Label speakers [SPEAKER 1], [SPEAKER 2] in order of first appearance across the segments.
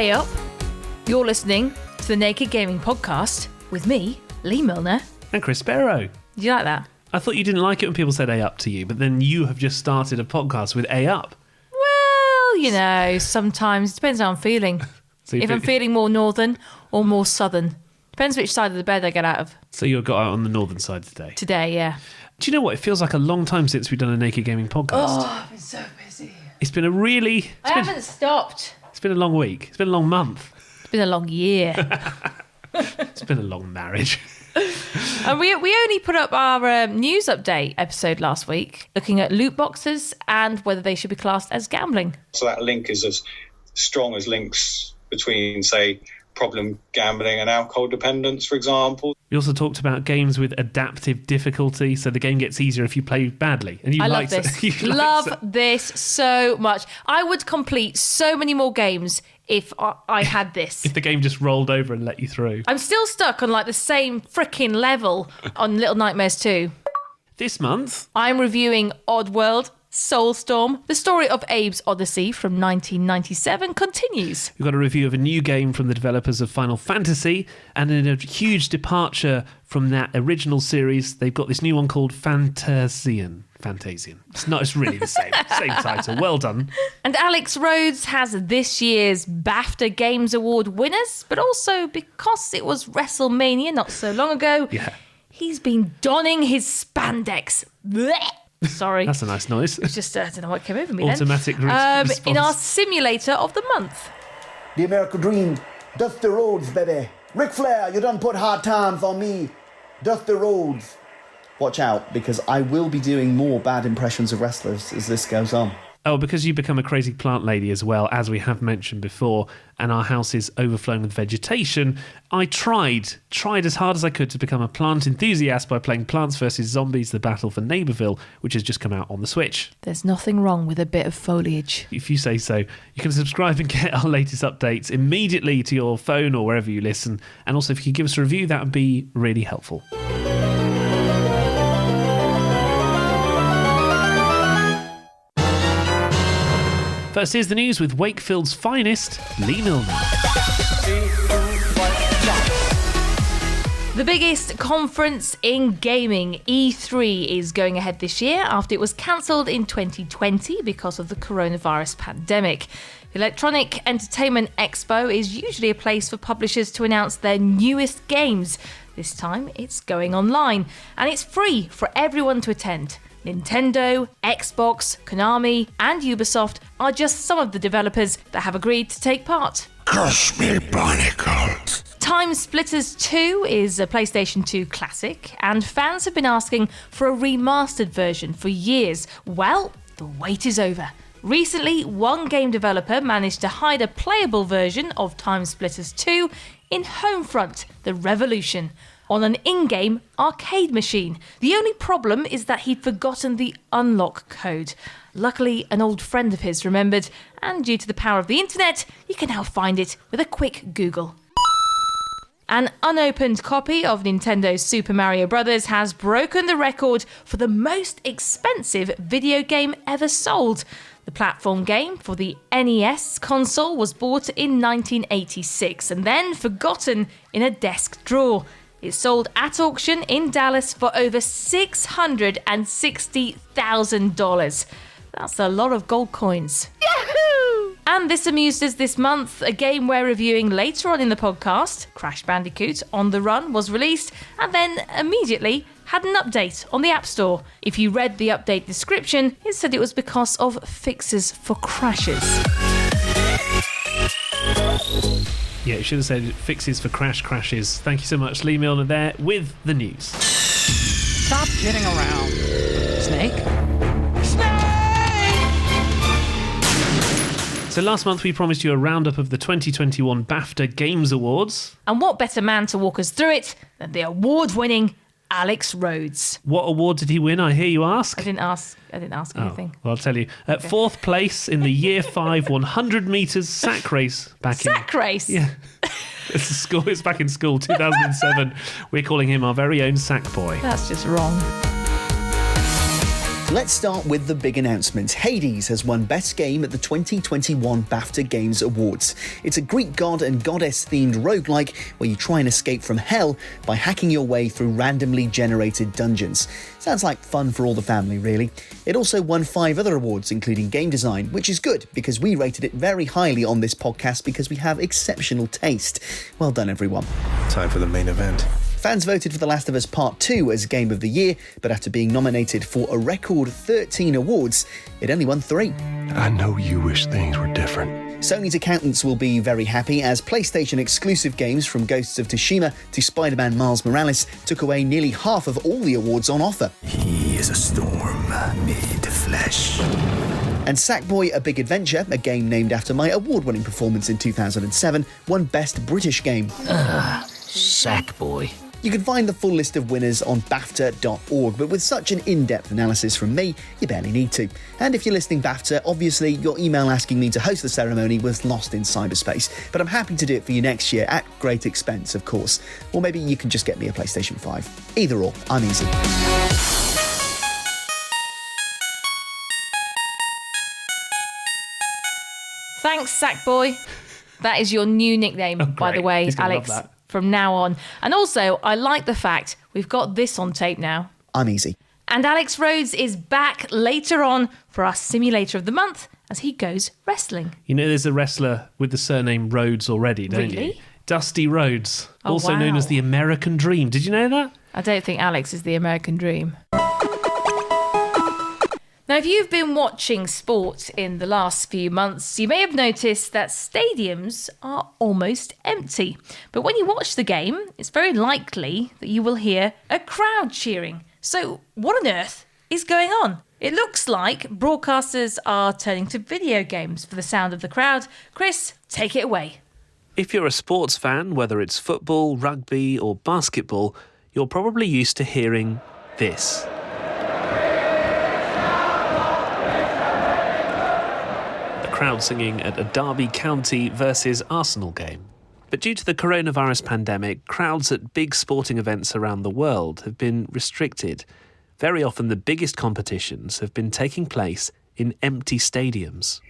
[SPEAKER 1] Hey up! You're listening to the Naked Gaming Podcast with me, Lee Milner.
[SPEAKER 2] And Chris Sparrow.
[SPEAKER 1] Did you like that?
[SPEAKER 2] I thought you didn't like it when people said A up to you, but then you have just started a podcast with A up.
[SPEAKER 1] Well, you know, sometimes it depends how I'm feeling.
[SPEAKER 2] So
[SPEAKER 1] If I'm feeling more northern or more southern. Depends which side of the bed I get out of.
[SPEAKER 2] So you got out on the northern side today.
[SPEAKER 1] Today, yeah.
[SPEAKER 2] Do you know what? It feels like a long time since we've done a Naked Gaming podcast.
[SPEAKER 1] Oh, I've been so busy.
[SPEAKER 2] It's been a really...
[SPEAKER 1] I haven't stopped.
[SPEAKER 2] It's been a long week. It's been a long month.
[SPEAKER 1] It's been a long year.
[SPEAKER 2] It's been a long marriage.
[SPEAKER 1] And we only put up our news update episode last week, looking at loot boxes and whether they should be classed as gambling.
[SPEAKER 3] So that link is as strong as links between, say, problem gambling and alcohol dependence, for example.
[SPEAKER 2] We also talked about games with adaptive difficulty, so the game gets easier if you play badly. And
[SPEAKER 1] I love this. This so much. I would complete so many more games if I had this.
[SPEAKER 2] If the game just rolled over and let you through.
[SPEAKER 1] I'm still stuck on like the same freaking level on Little Nightmares 2.
[SPEAKER 2] This month,
[SPEAKER 1] I'm reviewing Oddworld Soulstorm. The story of Abe's Odyssey from 1997 continues.
[SPEAKER 2] we've got a review of a new game from the developers of Final Fantasy, and in a huge departure from that original series, they've got this new one called Fantasian. It's really the same title. Well done.
[SPEAKER 1] And Alex Rhodes has this year's BAFTA Games Award winners, but also because it was WrestleMania not so long ago, he's been donning his spandex. Blech. Sorry.
[SPEAKER 2] That's a nice noise.
[SPEAKER 1] It's just, I don't know what came over me
[SPEAKER 2] Automatic
[SPEAKER 1] then.
[SPEAKER 2] response.
[SPEAKER 1] In our simulator of the month.
[SPEAKER 4] The American dream, Dusty Rhodes, baby. Ric Flair, you done put hard times on me. Dusty Rhodes. Watch out, because I will be doing more bad impressions of wrestlers as this goes on.
[SPEAKER 2] Oh, because you become a crazy plant lady as well, as we have mentioned before, and our house is overflowing with vegetation, I tried as hard as I could to become a plant enthusiast by playing Plants vs. Zombies: The Battle for Neighbourville, which has just come out on the Switch.
[SPEAKER 1] There's nothing wrong with a bit of foliage.
[SPEAKER 2] If you say so. You can subscribe and get our latest updates immediately to your phone or wherever you listen. And also, if you could give us a review, that would be really helpful. First, here's the news with Wakefield's finest, Lee Milner.
[SPEAKER 1] The biggest conference in gaming, E3, is going ahead this year after it was cancelled in 2020 because of the coronavirus pandemic. The Electronic Entertainment Expo is usually a place for publishers to announce their newest games. This time, it's going online, and it's free for everyone to attend. Nintendo, Xbox, Konami, and Ubisoft are just some of the developers that have agreed to take part.
[SPEAKER 5] Curse me, barnacles.
[SPEAKER 1] Time Splitters 2 is a PlayStation 2 classic, and fans have been asking for a remastered version for years. Well, the wait is over. Recently, one game developer managed to hide a playable version of Time Splitters 2 in Homefront: The Revolution on an in-game arcade machine. The only problem is that he'd forgotten the unlock code. Luckily, an old friend of his remembered, and due to the power of the internet, you can now find it with a quick Google. An unopened copy of Nintendo's Super Mario Bros. Has broken the record for the most expensive video game ever sold. The platform game for the NES console was bought in 1986 and then forgotten in a desk drawer. It sold at auction in Dallas for over $660,000. That's a lot of gold coins. Yahoo! And this amused us this month. A game we're reviewing later on in the podcast, Crash Bandicoot On the Run, was released and then immediately had an update on the App Store. If you read the update description, it said it was because of fixes for crashes.
[SPEAKER 2] Yeah, it should have said fixes for crashes. Thank you so much, Lee Milner there with the news.
[SPEAKER 6] Stop kidding around. Snake?
[SPEAKER 2] So last month we promised you a roundup of the 2021 BAFTA Games Awards.
[SPEAKER 1] And what better man to walk us through it than the award-winning Alex Rhodes.
[SPEAKER 2] What award did he win, I hear you ask?
[SPEAKER 1] I didn't ask anything.
[SPEAKER 2] Well, I'll tell you. At fourth place in the Year 5 100 metres sack race.
[SPEAKER 1] Sack race?
[SPEAKER 2] Yeah. It's back in school, 2007. We're calling him our very own sack boy.
[SPEAKER 1] That's just wrong.
[SPEAKER 4] Let's start with the big announcement. Hades has won Best Game at the 2021 BAFTA Games Awards. It's a Greek god and goddess-themed roguelike where you try and escape from hell by hacking your way through randomly generated dungeons. Sounds like fun for all the family, really. It also won 5 other awards, including game design, which is good because we rated it very highly on this podcast because we have exceptional taste. Well done, everyone.
[SPEAKER 7] Time for the main event.
[SPEAKER 4] Fans voted for The Last of Us Part 2 as Game of the Year, but after being nominated for a record 13 awards, it only won 3.
[SPEAKER 7] I know you wish things were different.
[SPEAKER 4] Sony's accountants will be very happy as PlayStation exclusive games from Ghosts of Tsushima to Spider-Man Miles Morales took away nearly half of all the awards on offer.
[SPEAKER 5] He is a storm made of flesh.
[SPEAKER 4] And Sackboy: A Big Adventure, a game named after my award-winning performance in 2007, won Best British Game.
[SPEAKER 6] Sackboy.
[SPEAKER 4] You can find the full list of winners on BAFTA.org, but with such an in-depth analysis from me, you barely need to. And if you're listening BAFTA, obviously your email asking me to host the ceremony was lost in cyberspace, but I'm happy to do it for you next year at great expense, of course. Or maybe you can just get me a PlayStation 5. Either or, I'm easy.
[SPEAKER 1] Thanks, Sackboy. That is your new nickname, by the
[SPEAKER 2] great.
[SPEAKER 1] way,
[SPEAKER 2] He's gonna
[SPEAKER 1] Alex,
[SPEAKER 2] love that.
[SPEAKER 1] from now on. And also, I like the fact we've got this on tape now.
[SPEAKER 4] I'm easy.
[SPEAKER 1] And Alex Rhodes is back later on for our simulator of the month as he goes wrestling.
[SPEAKER 2] You know, there's a wrestler with the surname Rhodes already, don't you?
[SPEAKER 1] Really?
[SPEAKER 2] Dusty Rhodes,
[SPEAKER 1] Oh,
[SPEAKER 2] also known
[SPEAKER 1] wow.
[SPEAKER 2] as the American Dream. Did you know that?
[SPEAKER 1] I don't think Alex is the American dream. Now, if you've been watching sport in the last few months, you may have noticed that stadiums are almost empty. But when you watch the game, it's very likely that you will hear a crowd cheering. So, what on earth is going on? It looks like broadcasters are turning to video games for the sound of the crowd. Chris, take it away.
[SPEAKER 2] If you're a sports fan, whether it's football, rugby, or basketball, you're probably used to hearing this. Crowd singing at a Derby County versus Arsenal game. But due to the coronavirus pandemic, crowds at big sporting events around the world have been restricted. Very often the biggest competitions have been taking place in empty stadiums.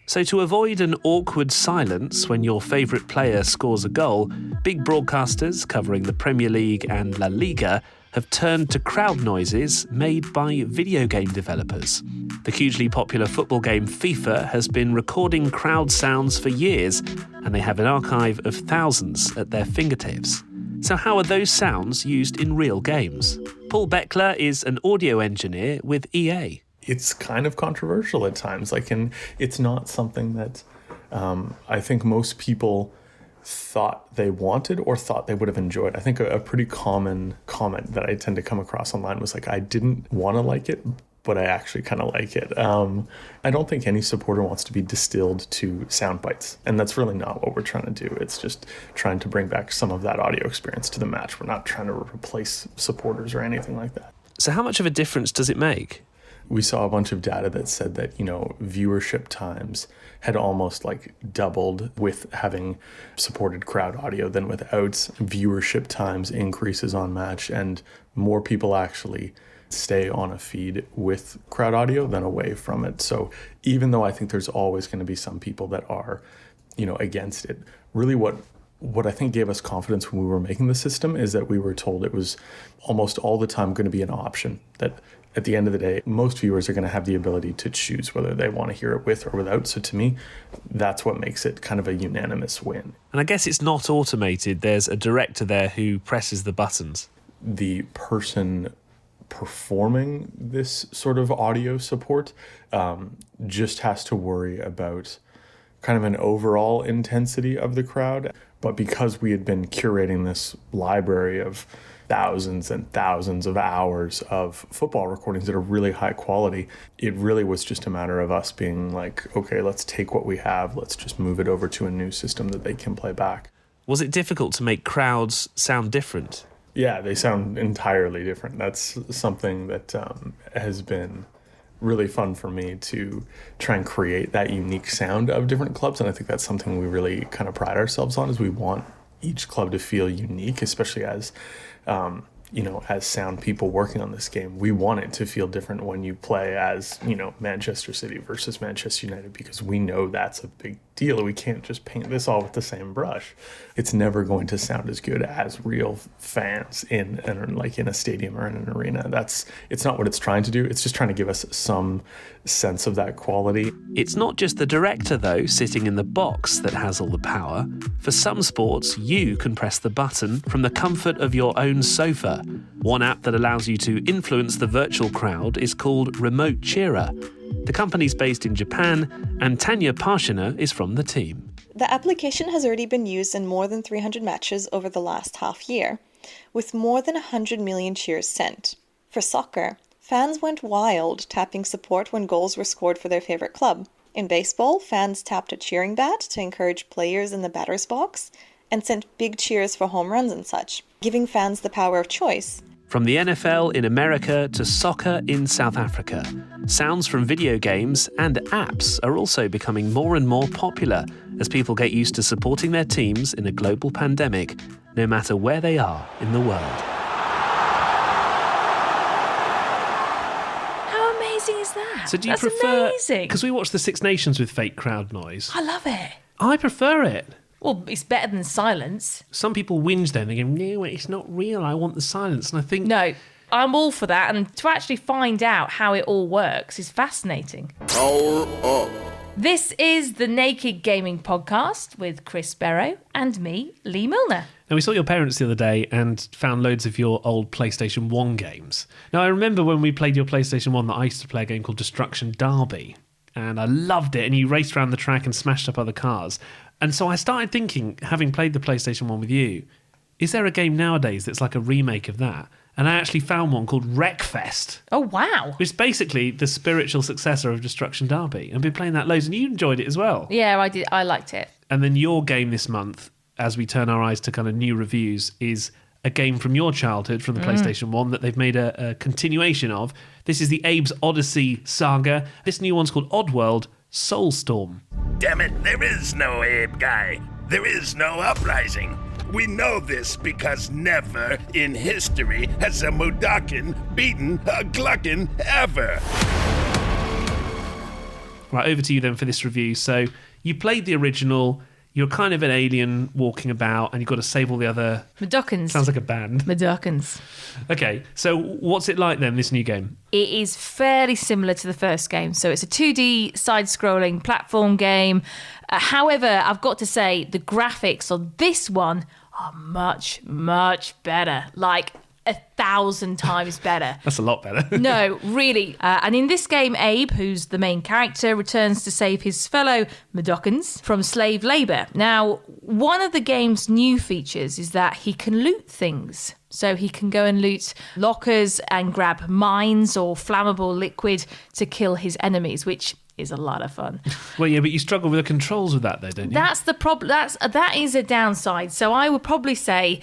[SPEAKER 2] So to avoid an awkward silence when your favourite player scores a goal, big broadcasters covering the Premier League and La Liga have turned to crowd noises made by video game developers. The hugely popular football game FIFA has been recording crowd sounds for years, and they have an archive of thousands at their fingertips. So how are those sounds used in real games? Paul Beckler is an audio engineer with EA.
[SPEAKER 8] It's kind of controversial at times. And it's not something that I think most people thought they wanted or thought they would have enjoyed. I think a pretty common comment that I tend to come across online was like, I didn't want to like it, but I actually kind of like it. I don't think any supporter wants to be distilled to sound bites, and that's really not what we're trying to do. It's just trying to bring back some of that audio experience to the match. We're not trying to replace supporters or anything like that.
[SPEAKER 2] So how much of a difference does it make?
[SPEAKER 8] We saw a bunch of data that said that, viewership times had almost doubled with having supported crowd audio than without. Viewership times increases on match, and more people actually stay on a feed with crowd audio than away from it. So even though I think there's always going to be some people that are, against it, really what I think gave us confidence when we were making the system is that we were told it was almost all the time going to be an option, that at the end of the day, most viewers are going to have the ability to choose whether they want to hear it with or without. So to me, that's what makes it kind of a unanimous win.
[SPEAKER 2] And I guess it's not automated. There's a director there who presses the buttons.
[SPEAKER 8] The person performing this sort of audio support just has to worry about kind of an overall intensity of the crowd. But because we had been curating this library of thousands and thousands of hours of football recordings that are really high quality, it really was just a matter of us being like, okay, let's take what we have, let's just move it over to a new system that they can play back.
[SPEAKER 2] Was it difficult to make crowds sound different?
[SPEAKER 8] Yeah, they sound entirely different. That's something that has been really fun for me to try and create that unique sound of different clubs. And I think that's something we really kind of pride ourselves on, is we want each club to feel unique, especially as as sound people working on this game, we want it to feel different when you play as, Manchester City versus Manchester United, because we know that's a big deal. We can't just paint this all with the same brush. It's never going to sound as good as real fans in a stadium or in an arena. It's not what it's trying to do. It's just trying to give us some sense of that quality.
[SPEAKER 2] It's not just the director, though, sitting in the box that has all the power. For some sports, you can press the button from the comfort of your own sofa. One app that allows you to influence the virtual crowd is called Remote Cheerer. The company's based in Japan, and Tanya Parshina is from the team.
[SPEAKER 9] The application has already been used in more than 300 matches over the last half year, with more than 100 million cheers sent. For soccer, fans went wild tapping support when goals were scored for their favorite club. In baseball, fans tapped a cheering bat to encourage players in the batter's box and sent big cheers for home runs and such, giving fans the power of choice.
[SPEAKER 2] From the NFL in America to soccer in South Africa, sounds from video games and apps are also becoming more and more popular as people get used to supporting their teams in a global pandemic, no matter where they are in the world.
[SPEAKER 1] How amazing is that?
[SPEAKER 2] So do you
[SPEAKER 1] That's
[SPEAKER 2] prefer...
[SPEAKER 1] amazing.
[SPEAKER 2] Because we watched The Six Nations with fake crowd noise.
[SPEAKER 1] I love it.
[SPEAKER 2] I prefer it.
[SPEAKER 1] Well, it's better than silence.
[SPEAKER 2] Some people whinge then, they go, no, it's not real, I want the silence. And I think...
[SPEAKER 1] No, I'm all for that. And to actually find out how it all works is fascinating.
[SPEAKER 5] Power up.
[SPEAKER 1] This is the Naked Gaming Podcast with Chris Barrow and me, Lee Milner.
[SPEAKER 2] Now, we saw your parents the other day and found loads of your old PlayStation 1 games. Now, I remember when we played your PlayStation 1 that I used to play a game called Destruction Derby. And I loved it. And you raced around the track and smashed up other cars. And so I started thinking, having played the PlayStation 1 with you, is there a game nowadays that's like a remake of that? And I actually found one called Wreckfest.
[SPEAKER 1] Oh, wow.
[SPEAKER 2] Which is basically the spiritual successor of Destruction Derby. I've been playing that loads and you enjoyed it as well.
[SPEAKER 1] Yeah, I did. I liked it.
[SPEAKER 2] And then your game this month, as we turn our eyes to kind of new reviews, is a game from your childhood, from the PlayStation 1, that they've made a continuation of. This is the Abe's Odyssey saga. This new one's called Oddworld Soulstorm.
[SPEAKER 5] Damn it, there is no Abe guy. There is no uprising. We know this because never in history has a Mudakin beaten a Gluckin ever.
[SPEAKER 2] Right, over to you then for this review. So you played the original, you're kind of an alien walking about, and you've got to save all the other...
[SPEAKER 1] Mudokons.
[SPEAKER 2] Sounds like a band.
[SPEAKER 1] Mudokons.
[SPEAKER 2] Okay, so what's it like then, this new game?
[SPEAKER 1] It is fairly similar to the first game. So it's a 2D side-scrolling platform game. However, I've got to say, the graphics on this one are much, much better. Like 1,000 times better.
[SPEAKER 2] That's a lot better.
[SPEAKER 1] No, really. And in this game, Abe, who's the main character, returns to save his fellow Mudokons from slave labour. Now, one of the game's new features is that he can loot things. So he can go and loot lockers and grab mines or flammable liquid to kill his enemies, which is a lot of fun.
[SPEAKER 2] Well, yeah, but you struggle with the controls with that, though, don't you?
[SPEAKER 1] That's the problem. That is a downside. So I would probably say,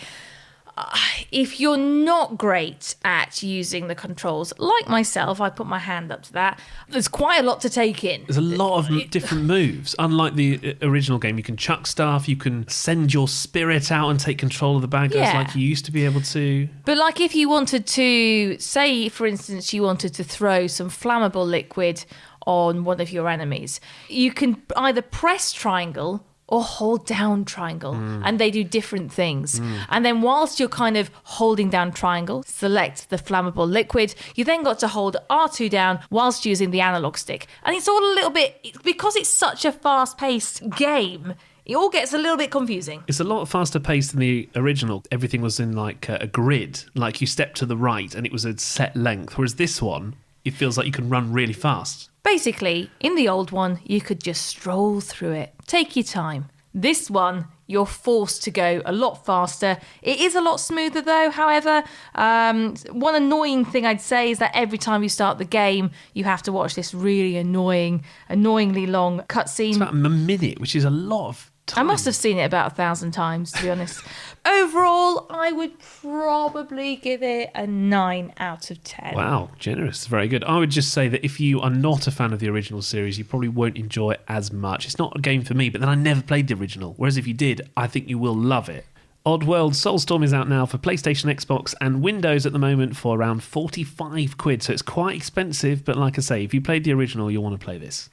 [SPEAKER 1] if you're not great at using the controls, like myself, I put my hand up to that, there's quite a lot to take in.
[SPEAKER 2] There's a lot of different moves. Unlike the original game, you can chuck stuff, you can send your spirit out and take control of the bad guys like you used to be able to.
[SPEAKER 1] But like if you wanted to, say, for instance, you wanted to throw some flammable liquid on one of your enemies, you can either press triangle or hold down triangle, and they do different things. And then whilst you're kind of holding down triangle, select the flammable liquid, you then got to hold R2 down whilst using the analog stick. And it's all a little bit, because it's such a fast-paced game, it all gets a little bit confusing.
[SPEAKER 2] It's a lot faster paced than the original. Everything was in like a grid, like you stepped to the right and it was a set length, whereas this one, it feels like you can run really fast.
[SPEAKER 1] Basically, in the old one, you could just stroll through it. Take your time. This one, you're forced to go a lot faster. It is a lot smoother though, however. One annoying thing I'd say is that every time you start the game, you have to watch this really annoyingly long cutscene.
[SPEAKER 2] It's about a minute, which is a lot of time.
[SPEAKER 1] I must have seen it about 1,000 times, to be honest. Overall, I would probably give it a 9 out of 10.
[SPEAKER 2] Wow, generous. Very good. I would just say that if you are not a fan of the original series, you probably won't enjoy it as much. It's not a game for me, but then I never played the original. Whereas if you did, I think you will love it. Oddworld Soulstorm is out now for PlayStation, Xbox and Windows at the moment for around 45 quid, so it's quite expensive, but like I say, if you played the original, you'll want to play this.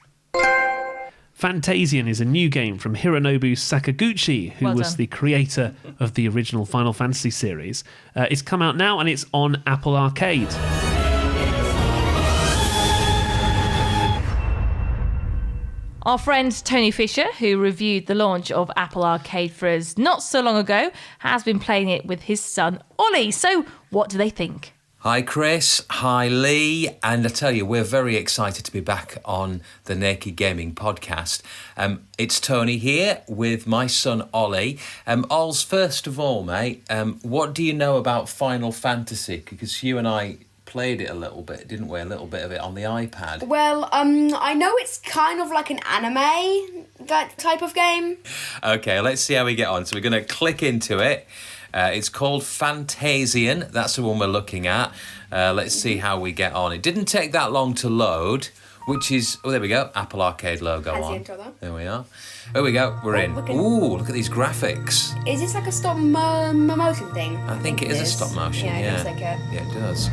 [SPEAKER 2] Fantasian is a new game from Hironobu Sakaguchi, who was the creator of the original Final Fantasy series. It's come out now and it's on Apple Arcade.
[SPEAKER 1] Our friend Tony Fisher, who reviewed the launch of Apple Arcade for us not so long ago, has been playing it with his son Ollie. So what do they think?
[SPEAKER 10] Hi Chris, hi Lee, and I tell you, we're very excited to be back on the Naked Gaming podcast. It's Tony here with my son Ollie. Ols, first of all, mate, what do you know about Final Fantasy? Because you and I played it a little bit, didn't we? A little bit of it on the iPad.
[SPEAKER 11] Well, I know it's kind of like an anime, that type of game.
[SPEAKER 10] Okay, let's see how we get on. So we're going to click into it. It's called Fantasian. That's the one we're looking at. Let's see how we get on. It didn't take that long to load, which is... Oh, there we go. Apple Arcade logo on. There we are. There we go. We're in. Ooh, look at these graphics.
[SPEAKER 11] Is this like a stop motion thing?
[SPEAKER 10] I think it is a stop motion, yeah.
[SPEAKER 11] Yeah, it looks like it.
[SPEAKER 10] Yeah, it does.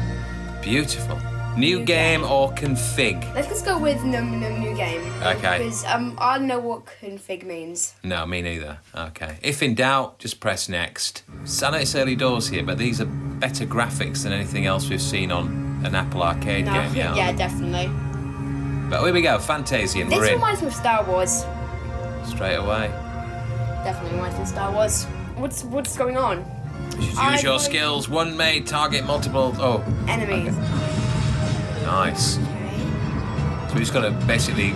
[SPEAKER 10] Beautiful. New game or config?
[SPEAKER 11] Let's just go with new game.
[SPEAKER 10] Okay.
[SPEAKER 11] Because I don't know what config means.
[SPEAKER 10] No, me neither. Okay. If in doubt, just press next. I know it's early doors here, but these are better graphics than anything else we've seen on an Apple Arcade game.
[SPEAKER 11] Yeah, definitely.
[SPEAKER 10] But here we go, Fantasian.
[SPEAKER 11] This reminds me of Star Wars.
[SPEAKER 10] Straight away.
[SPEAKER 11] Definitely reminds me of Star Wars. What's going on?
[SPEAKER 10] You should use your skills. One may target multiple...
[SPEAKER 11] enemies.
[SPEAKER 10] Okay. Nice. So we just got to basically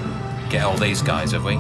[SPEAKER 10] get all these guys, have we?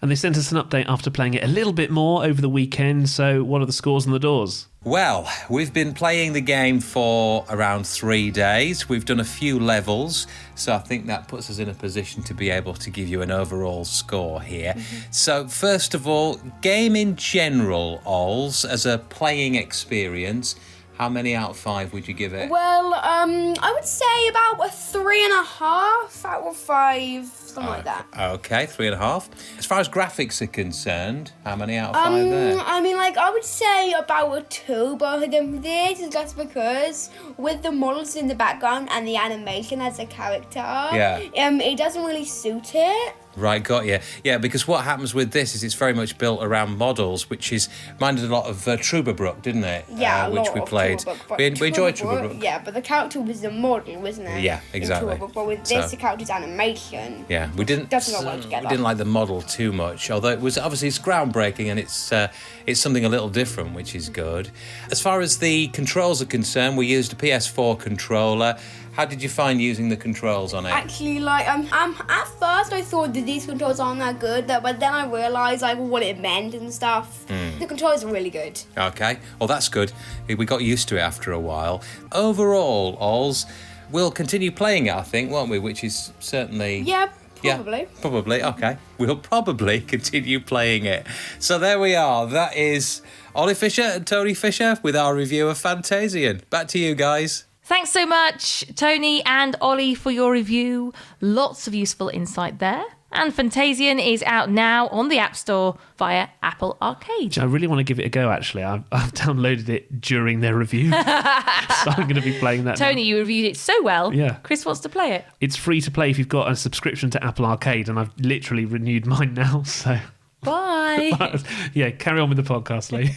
[SPEAKER 2] And they sent us an update after playing it a little bit more over the weekend. So what are the scores on the doors?
[SPEAKER 10] Well, we've been playing the game for around 3 days. We've done a few levels, so I think that puts us in a position to be able to give you an overall score here. So, first of all, game in general, Ols, as a playing experience, how many out of 5 would you give it?
[SPEAKER 11] Well, I would say about a 3.5 out of 5, something like that.
[SPEAKER 10] Okay, 3.5. As far as graphics are concerned, how many out of 5 there?
[SPEAKER 11] I mean, I would say about a 2, but this is just because with the models in the background and the animation as a character, it doesn't really suit it.
[SPEAKER 10] Right, got you. Yeah, because what happens with this is it's very much built around models, which is minded a lot of Trubberbrook, didn't it?
[SPEAKER 11] Yeah,
[SPEAKER 10] which we played. We enjoyed Trubberbrook.
[SPEAKER 11] Yeah, but the character was the model, wasn't it?
[SPEAKER 10] Yeah, exactly.
[SPEAKER 11] But with this, the character's animation.
[SPEAKER 10] Yeah, we didn't.
[SPEAKER 11] Doesn't go well together.
[SPEAKER 10] We didn't like the model too much, although it was obviously it's groundbreaking and it's something a little different, which is good. As far as the controls are concerned, we used a PS4 controller. How did you find using the controls on it?
[SPEAKER 11] Actually, at first I thought that these controls aren't that good, but then I realised what it meant and stuff. The controls are really good.
[SPEAKER 10] Okay, well that's good. We got used to it after a while. Overall, Ols, we'll continue playing it, I think, won't we? Which is certainly...
[SPEAKER 11] Yeah, probably.
[SPEAKER 10] Yeah, probably, okay. We'll probably continue playing it. So there we are. That is Ollie Fisher and Tony Fisher with our review of Fantasian. Back to you guys.
[SPEAKER 1] Thanks so much, Tony and Ollie, for your review. Lots of useful insight there. And Fantasian is out now on the App Store via Apple Arcade.
[SPEAKER 2] I really want to give it a go, actually. I've downloaded it during their review. So I'm going to be playing that
[SPEAKER 1] Tony,
[SPEAKER 2] now.
[SPEAKER 1] you reviewed it so well.
[SPEAKER 2] Yeah.
[SPEAKER 1] Chris wants to play it.
[SPEAKER 2] It's free to play if you've got a subscription to Apple Arcade, and I've literally renewed mine now, so...
[SPEAKER 1] Bye.
[SPEAKER 2] Yeah, carry on with the podcast, Lee.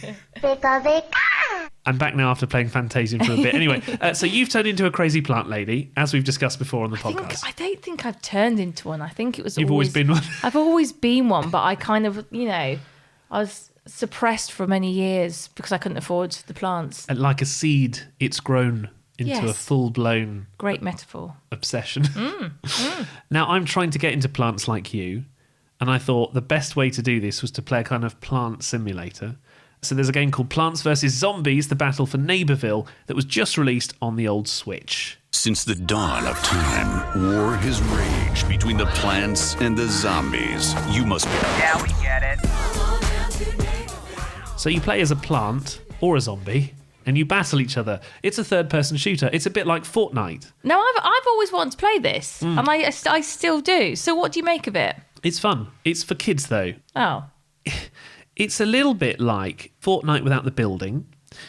[SPEAKER 2] I'm back now after playing Fantasian for a bit. Anyway, so you've turned into a crazy plant lady, as we've discussed before on the podcast.
[SPEAKER 1] I don't think I've turned into one. I think it was
[SPEAKER 2] You've always been one.
[SPEAKER 1] I've always been one, but I kind of, I was suppressed for many years because I couldn't afford the plants.
[SPEAKER 2] And like a seed, it's grown into a full-blown...
[SPEAKER 1] Great metaphor.
[SPEAKER 2] ...obsession. Now, I'm trying to get into plants like you, and I thought the best way to do this was to play a kind of plant simulator. So there's a game called Plants vs. Zombies, The Battle for Neighborville, that was just released on the old Switch.
[SPEAKER 12] Since the dawn of time, war has raged between the plants and the zombies. You must be...
[SPEAKER 13] Yeah, we get it.
[SPEAKER 2] So you play as a plant, or a zombie, and you battle each other. It's a third-person shooter. It's a bit like Fortnite.
[SPEAKER 1] No, I've always wanted to play this, and I still do. So what do you make of it?
[SPEAKER 2] It's fun. It's for kids, though.
[SPEAKER 1] Oh.
[SPEAKER 2] It's a little bit like Fortnite without the building.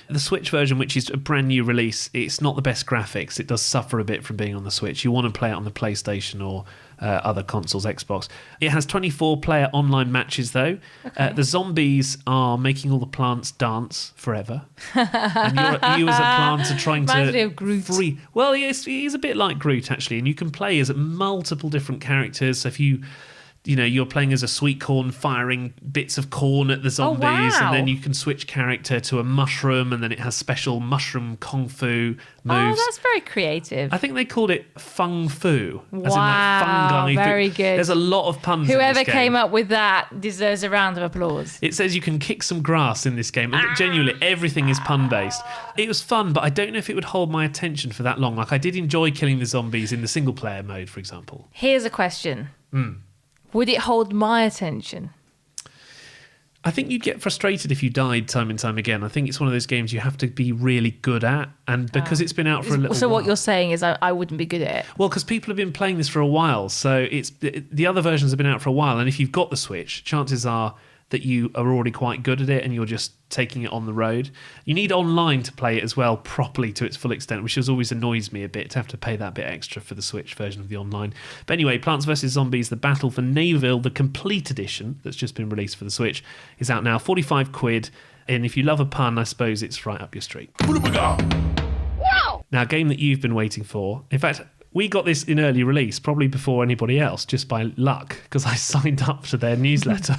[SPEAKER 2] The Switch version, which is a brand new release, it's not the best graphics. It does suffer a bit from being on the Switch. You want to play it on the PlayStation or other consoles, Xbox. It has 24-player online matches, though.
[SPEAKER 1] Okay.
[SPEAKER 2] The zombies are making all the plants dance forever. And you as a plant are trying
[SPEAKER 1] Reminds me
[SPEAKER 2] to
[SPEAKER 1] of Groot.
[SPEAKER 2] free. Well, he's a bit like Groot, actually, and you can play as multiple different characters. So if you're playing as a sweet corn firing bits of corn at the zombies,
[SPEAKER 1] wow.
[SPEAKER 2] and then you can switch character to a mushroom, and then it has special mushroom kung fu moves.
[SPEAKER 1] Oh, that's very creative.
[SPEAKER 2] I think they called it fung fu. As in like
[SPEAKER 1] Wow,
[SPEAKER 2] fungi.
[SPEAKER 1] very good.
[SPEAKER 2] There's a lot of puns in
[SPEAKER 1] Whoever
[SPEAKER 2] this game.
[SPEAKER 1] came up with that deserves a round of applause.
[SPEAKER 2] It says you can kick some grass in this game. And genuinely, everything is pun-based. It was fun, but I don't know if it would hold my attention for that long. Like, I did enjoy killing the zombies in the single-player mode, for example.
[SPEAKER 1] Here's a question. Would it hold my attention?
[SPEAKER 2] I think you'd get frustrated if you died time and time again. I think it's one of those games you have to be really good at. And because it's been out for a little
[SPEAKER 1] So
[SPEAKER 2] while...
[SPEAKER 1] what you're saying is I wouldn't be good at it.
[SPEAKER 2] Well, because people have been playing this for a while. So the other versions have been out for a while. And if you've got the Switch, chances are that you are already quite good at it and you're just taking it on the road. You need online to play it as well properly to its full extent, which has always annoys me a bit to have to pay that bit extra for the Switch version of the online. But anyway, Plants vs. Zombies, The Battle for Nayville, the complete edition that's just been released for the Switch, is out now, 45 quid. And if you love a pun, I suppose it's right up your street. Now, a game that you've been waiting for. In fact, we got this in early release, probably before anybody else, just by luck, because I signed up to their newsletter.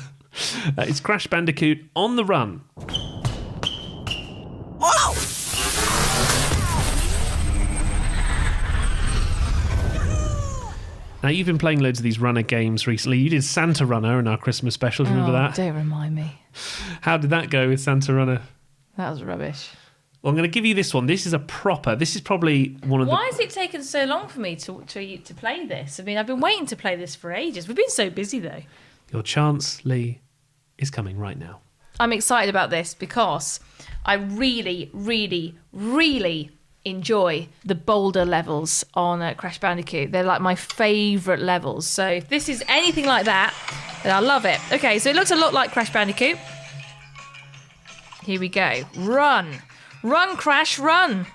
[SPEAKER 2] It's Crash Bandicoot On the Run. Now, you've been playing loads of these runner games recently. You did Santa Runner in our Christmas special. Do you remember that?
[SPEAKER 1] Don't remind me.
[SPEAKER 2] How did that go with Santa Runner?
[SPEAKER 1] That was rubbish.
[SPEAKER 2] Well, I'm going to give you this one. This is probably one of the...
[SPEAKER 1] Why has it taken so long for me to play this? I mean, I've been waiting to play this for ages. We've been so busy, though.
[SPEAKER 2] Your chance, Lee, is coming right now.
[SPEAKER 1] I'm excited about this because I really, really, really enjoy the boulder levels on Crash Bandicoot. They're like my favourite levels. So if this is anything like that, then I love it. Okay, so it looks a lot like Crash Bandicoot. Here we go. Run. Run, Crash, run.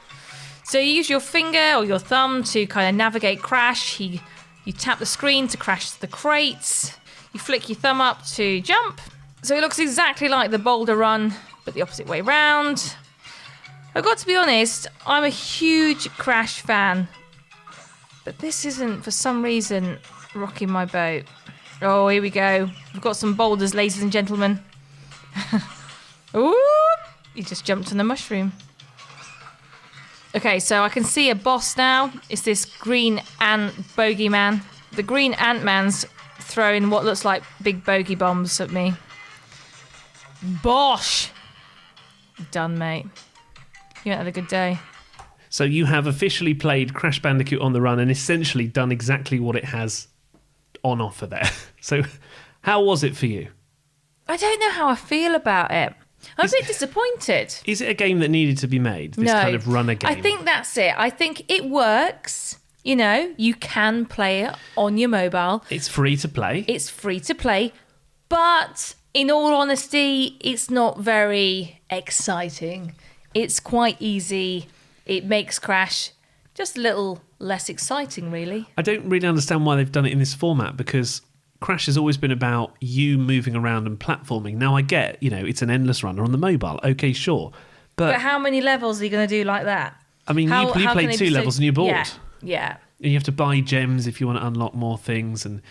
[SPEAKER 1] So you use your finger or your thumb to kind of navigate Crash. You tap the screen to crash the crates. You flick your thumb up to jump. So it looks exactly like the boulder run, but the opposite way round. I've got to be honest, I'm a huge Crash fan, but this isn't, for some reason, rocking my boat. Oh, here we go. We've got some boulders, ladies and gentlemen. Ooh! He just jumped on the mushroom. Okay, so I can see a boss now. It's this green ant bogeyman. The green ant-man's throwing what looks like big bogey bombs at me. Bosh! Done, mate. You had a good day.
[SPEAKER 2] So you have officially played Crash Bandicoot On the Run and essentially done exactly what it has on offer there. So how was it for you?
[SPEAKER 1] I don't know how I feel about it. I'm a bit disappointed.
[SPEAKER 2] Is it a game that needed to be made? This kind of runner game?
[SPEAKER 1] I think that's it. I think it works. You know, you can play it on your mobile.
[SPEAKER 2] It's free to play.
[SPEAKER 1] It's free to play. But in all honesty, it's not very exciting. It's quite easy. It makes Crash just a little less exciting, really.
[SPEAKER 2] I don't really understand why they've done it in this format, because Crash has always been about you moving around and platforming. Now, I get, it's an endless runner on the mobile. Okay, sure. But
[SPEAKER 1] how many levels are you going to do like that?
[SPEAKER 2] I mean, you played 2 levels and you're bored.
[SPEAKER 1] Yeah.
[SPEAKER 2] And you have to buy gems if you want to unlock more things and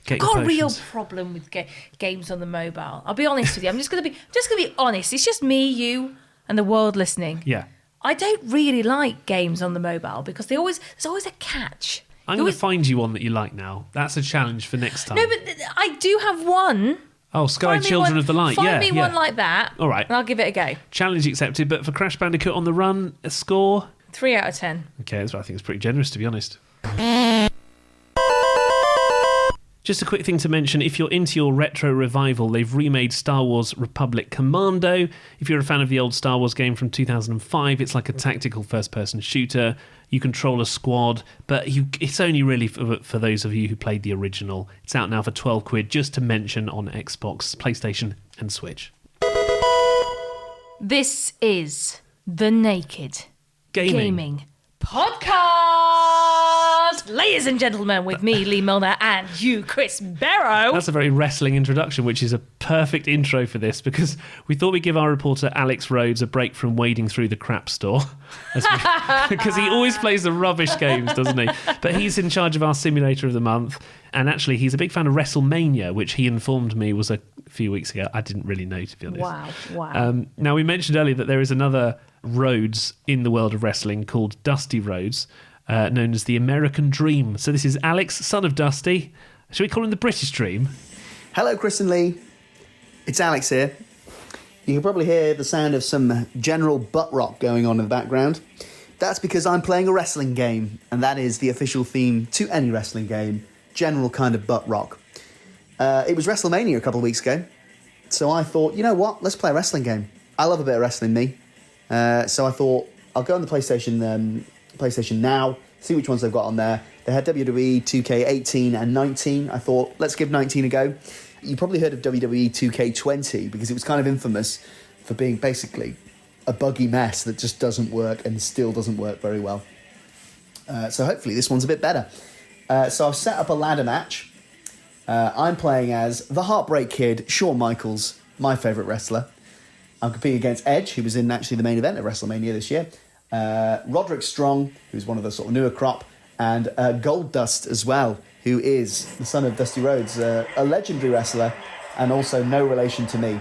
[SPEAKER 2] get your
[SPEAKER 1] I've got a real
[SPEAKER 2] potions.
[SPEAKER 1] problem with games on the mobile. I'll be honest with you. I'm just going to be honest. It's just me, you, and the world listening.
[SPEAKER 2] Yeah.
[SPEAKER 1] I don't really like games on the mobile because there's always a catch.
[SPEAKER 2] I'm going to find you one that you like now. That's a challenge for next time.
[SPEAKER 1] No, but I do have one.
[SPEAKER 2] Oh, Sky Children of the Light.
[SPEAKER 1] Find me one like that.
[SPEAKER 2] All right.
[SPEAKER 1] And I'll give it a go.
[SPEAKER 2] Challenge accepted. But for Crash Bandicoot On the Run, a score?
[SPEAKER 1] 3 out of 10.
[SPEAKER 2] Okay, that's what I think is pretty generous, to be honest. Just a quick thing to mention, if you're into your retro revival, they've remade Star Wars Republic Commando. If you're a fan of the old Star Wars game from 2005, it's like a tactical first-person shooter. You control a squad, but it's only really for those of you who played the original. It's out now for 12 quid, just to mention, on Xbox, PlayStation and Switch.
[SPEAKER 1] This is the Naked
[SPEAKER 2] Gaming
[SPEAKER 1] Podcast! Ladies and gentlemen, with me, Lee Milner, and you, Chris Barrow.
[SPEAKER 2] That's a very wrestling introduction, which is a perfect intro for this, because we thought we'd give our reporter Alex Rhodes a break from wading through the crap store. Because he always plays the rubbish games, doesn't he? But he's in charge of our Simulator of the Month. And actually, he's a big fan of WrestleMania, which he informed me was a few weeks ago. I didn't really know, to be honest.
[SPEAKER 1] Wow.
[SPEAKER 2] Now, we mentioned earlier that there is another Rhodes in the world of wrestling called Dusty Rhodes, known as the American Dream. So this is Alex, son of Dusty. Should we call him the British Dream?
[SPEAKER 4] Hello, Chris and Lee. It's Alex here. You can probably hear the sound of some general butt rock going on in the background. That's because I'm playing a wrestling game, and that is the official theme to any wrestling game. General kind of butt rock. It was WrestleMania a couple of weeks ago, so I thought, you know what, let's play a wrestling game. I love a bit of wrestling, me. So I thought, I'll go on the PlayStation Now, see which ones they've got on there. They had WWE 2K18 and 19. I thought, let's give 19 a go. You probably heard of WWE 2K20 because it was kind of infamous for being basically a buggy mess that just doesn't work and still doesn't work very well. So hopefully this one's a bit better. So I've set up a ladder match. I'm playing as the Heartbreak Kid, Shawn Michaels, my favourite wrestler. I'm competing against Edge, who was in actually the main event of WrestleMania this year. Roderick Strong, who's one of the sort of newer crop, and Goldust as well, who is the son of Dusty Rhodes, a legendary wrestler, and also no relation to me.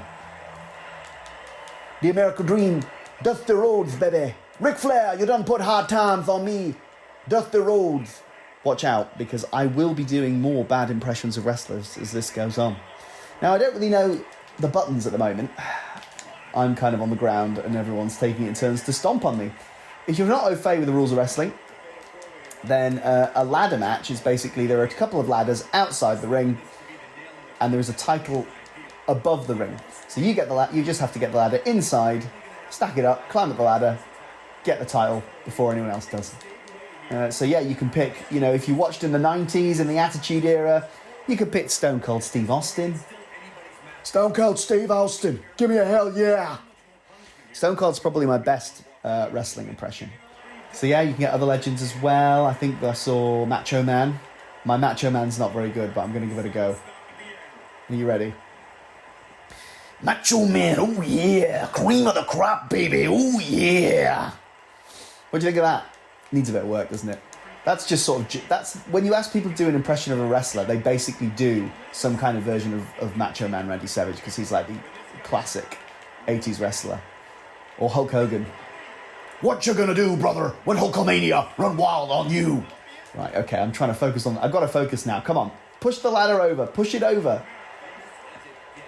[SPEAKER 4] The American Dream, Dusty Rhodes, baby. Ric Flair, you done put hard times on me. Dusty Rhodes. Watch out, because I will be doing more bad impressions of wrestlers as this goes on. Now, I don't really know the buttons at the moment. I'm kind of on the ground and everyone's taking it in turns to stomp on me. If you're not au fait with the rules of wrestling, then a ladder match is basically there are a couple of ladders outside the ring and there is a title above the ring. So you get you just have to get the ladder inside, stack it up, climb up the ladder, get the title before anyone else does. So yeah, you can pick, you know, if you watched in the 90s, in the Attitude Era, you could pick Stone Cold Steve Austin. Stone Cold Steve Austin, give me a hell yeah. Stone Cold's probably my best wrestling impression. So yeah, you can get other legends as well. I think I saw Macho Man. My Macho Man's not very good, but I'm going to give it a go. Are you ready? Macho Man, oh yeah. Cream of the crop, baby, oh yeah. What do you think of that? Needs a bit of work, doesn't it? That's just sort of... That's when you ask people to do an impression of a wrestler, they basically do some kind of version of Macho Man Randy Savage, because he's like the classic 80s wrestler. Or Hulk Hogan. What you gonna do, brother, when Hulkamania run wild on you? Right, okay, I'm trying to focus on... I've got to focus now. Come on. Push the ladder over. Push it over.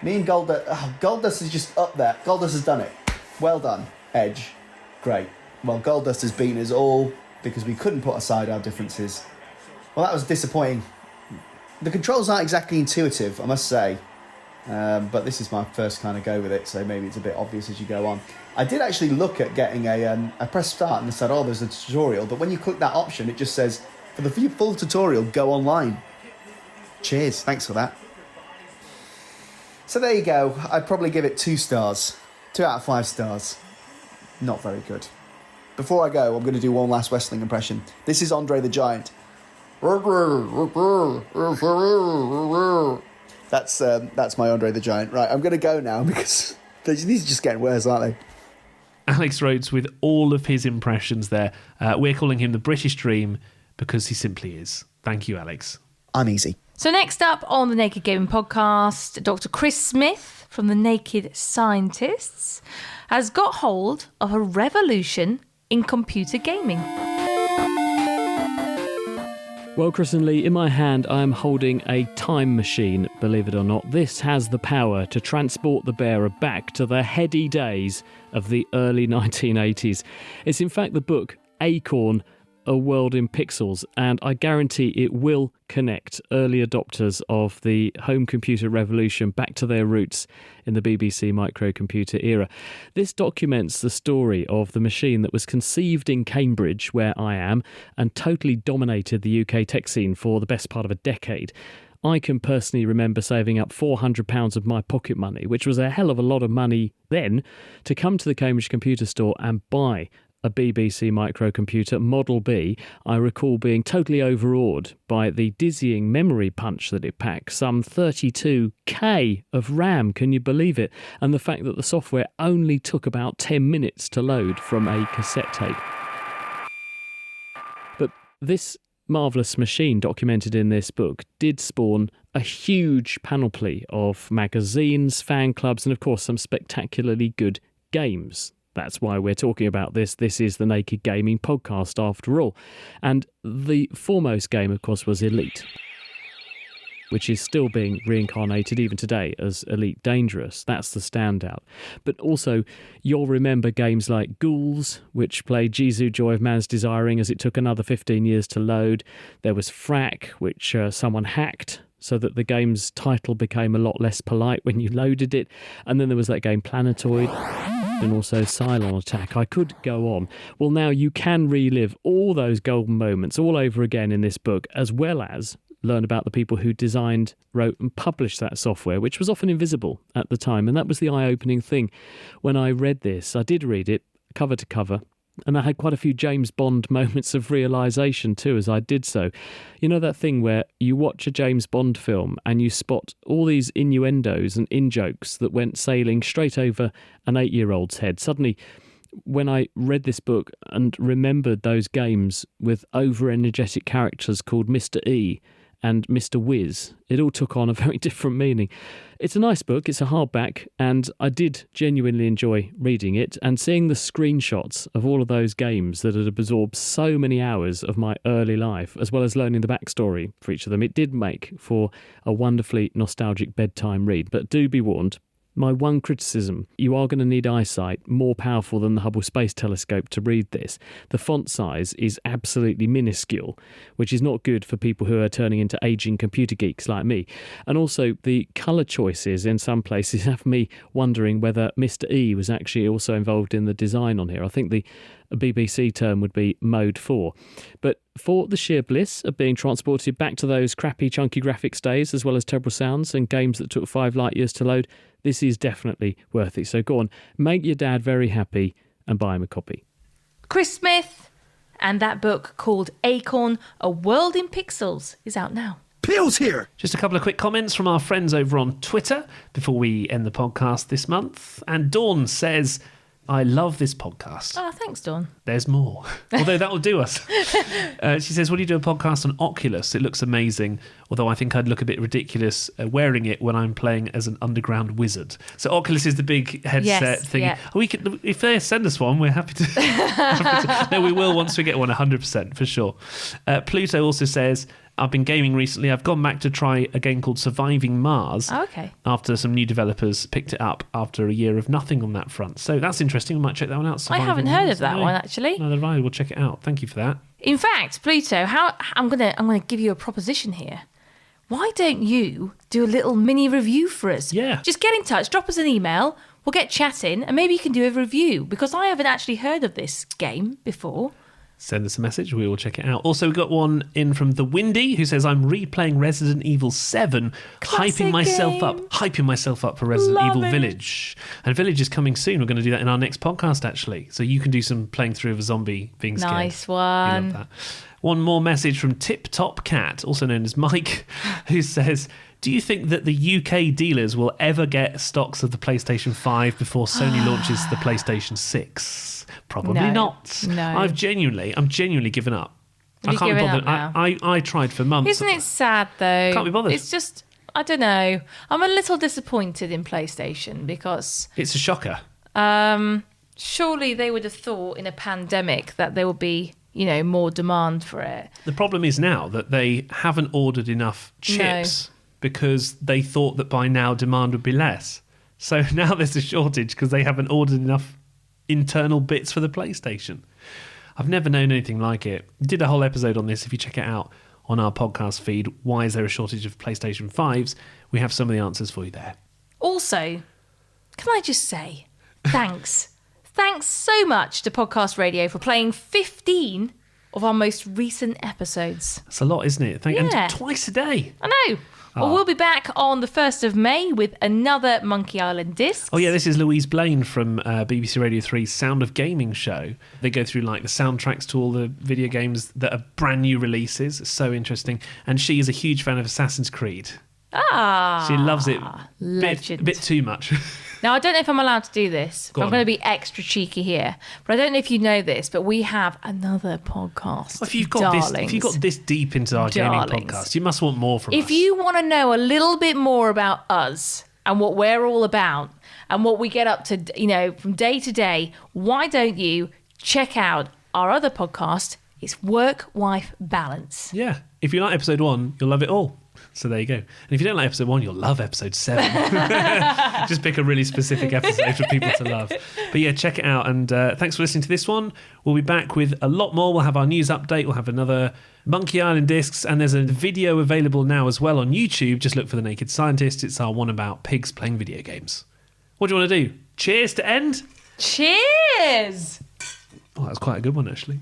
[SPEAKER 4] Me and Goldust... Oh, Goldust is just up there. Goldust has done it. Well done, Edge. Great. Well, Goldust has beaten us all because we couldn't put aside our differences. Well, that was disappointing. The controls aren't exactly intuitive, I must say. But this is my first kind of go with it, so maybe it's a bit obvious as you go on. I did actually look at getting I pressed start and it said, oh, there's a tutorial. But when you click that option, it just says, for the full tutorial, go online. Cheers, thanks for that. So there you go. I'd probably give it 2 stars. 2 out of 5 stars. Not very good. Before I go, I'm going to do one last wrestling impression. This is Andre the Giant. That's my Andre the Giant. Right, I'm going to go now because these are just getting worse, aren't they?
[SPEAKER 2] Alex Rhodes with all of his impressions there. We're calling him the British Dream because he simply is. Thank you, Alex.
[SPEAKER 4] I'm easy.
[SPEAKER 1] So next up on the Naked Gaming Podcast, Dr. Chris Smith from the Naked Scientists has got hold of a revolution in computer gaming.
[SPEAKER 13] Well, Chris and Lee, in my hand I am holding a time machine, believe it or not. This has the power to transport the bearer back to the heady days of the early 1980s. It's in fact the book Acorn, A World in Pixels, and I guarantee it will connect early adopters of the home computer revolution back to their roots in the BBC microcomputer era. This documents the story of the machine that was conceived in Cambridge, where I am, and totally dominated the UK tech scene for the best part of a decade. I can personally remember saving up £400 of my pocket money, which was a hell of a lot of money then, to come to the Cambridge Computer Store and buy a BBC microcomputer Model B. I recall being totally overawed by the dizzying memory punch that it packs, some 32K of RAM, can you believe it? And the fact that the software only took about 10 minutes to load from a cassette tape. But this marvellous machine documented in this book did spawn a huge panoply of magazines, fan clubs, and of course some spectacularly good games. That's why we're talking about this. This is the Naked Gaming Podcast, after all. And the foremost game, of course, was Elite, which is still being reincarnated even today as Elite Dangerous. That's the standout. But also, you'll remember games like Ghouls, which played Jizu Joy of Man's Desiring as it took another 15 years to load. There was Frack, which someone hacked so that the game's title became a lot less polite when you loaded it. And then there was that game Planetoid, and also Cylon Attack. I could go on. Well, now you can relive all those golden moments all over again in this book, as well as learn about the people who designed, wrote and published that software, which was often invisible at the time. And that was the eye-opening thing. When I read this, I did read it cover to cover, and I had quite a few James Bond moments of realisation too as I did so. You know that thing where you watch a James Bond film and you spot all these innuendos and in-jokes that went sailing straight over an 8-year-old's head. Suddenly, when I read this book and remembered those games with over-energetic characters called Mr. E and Mr. Whiz, it all took on a very different meaning. It's a nice book, it's a hardback, and I did genuinely enjoy reading it and seeing the screenshots of all of those games that had absorbed so many hours of my early life, as well as learning the backstory for each of them. It did make for a wonderfully nostalgic bedtime read, but do be warned, my one criticism, you are going to need eyesight more powerful than the Hubble Space Telescope to read this. The font size is absolutely minuscule, which is not good for people who are turning into ageing computer geeks like me. And also, the colour choices in some places have me wondering whether Mr. E was actually also involved in the design on here. I think the BBC term would be Mode 4. But for the sheer bliss of being transported back to those crappy chunky graphics days, as well as terrible sounds and games that took 5 light years to load, this is definitely worth it. So go on, make your dad very happy and buy him a copy.
[SPEAKER 1] Chris Smith, and that book called Acorn, A World in Pixels is out now.
[SPEAKER 5] Peel's here.
[SPEAKER 2] Just a couple of quick comments from our friends over on Twitter before we end the podcast this month. And Dawn says, I love this podcast.
[SPEAKER 1] Oh, thanks, Dawn.
[SPEAKER 2] There's more. Although that will do us. She says, will you do a podcast on Oculus? It looks amazing. Although I think I'd look a bit ridiculous wearing it when I'm playing as an underground wizard. So Oculus is the big headset thing.
[SPEAKER 1] Yeah.
[SPEAKER 2] We could, if they send us one, we're happy to. No, we will once we get one, 100% for sure. Pluto also says, I've been gaming recently. I've gone back to try a game called Surviving Mars.
[SPEAKER 1] Oh, okay.
[SPEAKER 2] After some new developers picked it up after a year of nothing on that front. So that's interesting. We might check that one out.
[SPEAKER 1] I haven't heard of that one, actually.
[SPEAKER 2] Neither have I. We'll check it out. Thank you for that.
[SPEAKER 1] In fact, Pluto, I'm gonna give you a proposition here. Why don't you do a little mini review for us?
[SPEAKER 2] Yeah.
[SPEAKER 1] Just get in touch, drop us an email, we'll get chatting, and maybe you can do a review, because I haven't actually heard of this game before.
[SPEAKER 2] Send us a message. We will check it out. Also, we got one in from The Windy, who says, I'm replaying Resident Evil 7, hyping myself up for Resident Evil Village. And Village is coming soon. We're going to do that in our next podcast, actually. So you can do some playing through of a zombie being scared.
[SPEAKER 1] Nice one.
[SPEAKER 2] We love that. One more message from Tip Top Cat, also known as Mike, who says, do you think that the UK dealers will ever get stocks of the PlayStation 5 before Sony launches the PlayStation 6? Probably not.
[SPEAKER 1] No.
[SPEAKER 2] I'm genuinely given up. I can't be bothered. I tried for months.
[SPEAKER 1] Isn't it sad though?
[SPEAKER 2] Can't be bothered.
[SPEAKER 1] It's just, I don't know. I'm a little disappointed in PlayStation because
[SPEAKER 2] it's a shocker.
[SPEAKER 1] Surely they would have thought in a pandemic that there would be, more demand for it.
[SPEAKER 2] The problem is now that they haven't ordered enough chips because they thought that by now demand would be less. So now there's a shortage because they haven't ordered enough internal bits for the PlayStation. I've never known anything like it. Did a whole episode on this if you check it out on our podcast feed. Why is there a shortage of PlayStation 5s? We have some of the answers for you there.
[SPEAKER 1] Also, can I just say thanks. Thanks so much to Podcast Radio for playing 15 of our most recent episodes.
[SPEAKER 2] That's a lot, isn't it? And twice a day.
[SPEAKER 1] I know. Well, we'll be back on the 1st of May with another Monkey Island disc.
[SPEAKER 2] Oh, yeah, this is Louise Blaine from BBC Radio 3's Sound of Gaming show. They go through like the soundtracks to all the video games that are brand new releases. It's so interesting. And she is a huge fan of Assassin's Creed. She loves it a bit too much.
[SPEAKER 1] Now, I don't know if I'm allowed to do this, but I'm going to be extra cheeky here. But I don't know if you know this, but we have another podcast.
[SPEAKER 2] If you've got this deep into our gaming podcast, you must want more from us.
[SPEAKER 1] If you want to know a little bit more about us and what we're all about and what we get up to, from day to day, why don't you check out our other podcast? It's Work-Wife Balance.
[SPEAKER 2] Yeah. If you like episode 1, you'll love it all. So there you go. And if you don't like episode 1, you'll love episode 7. Just pick a really specific episode for people to love. But yeah, check it out. And thanks for listening to this one. We'll be back with a lot more. We'll have our news update. We'll have another Monkey Island discs. And there's a video available now as well on YouTube. Just look for The Naked Scientist. It's our one about pigs playing video games. What do you want to do? Cheers to end?
[SPEAKER 1] Cheers!
[SPEAKER 2] Oh, that was quite a good one, actually.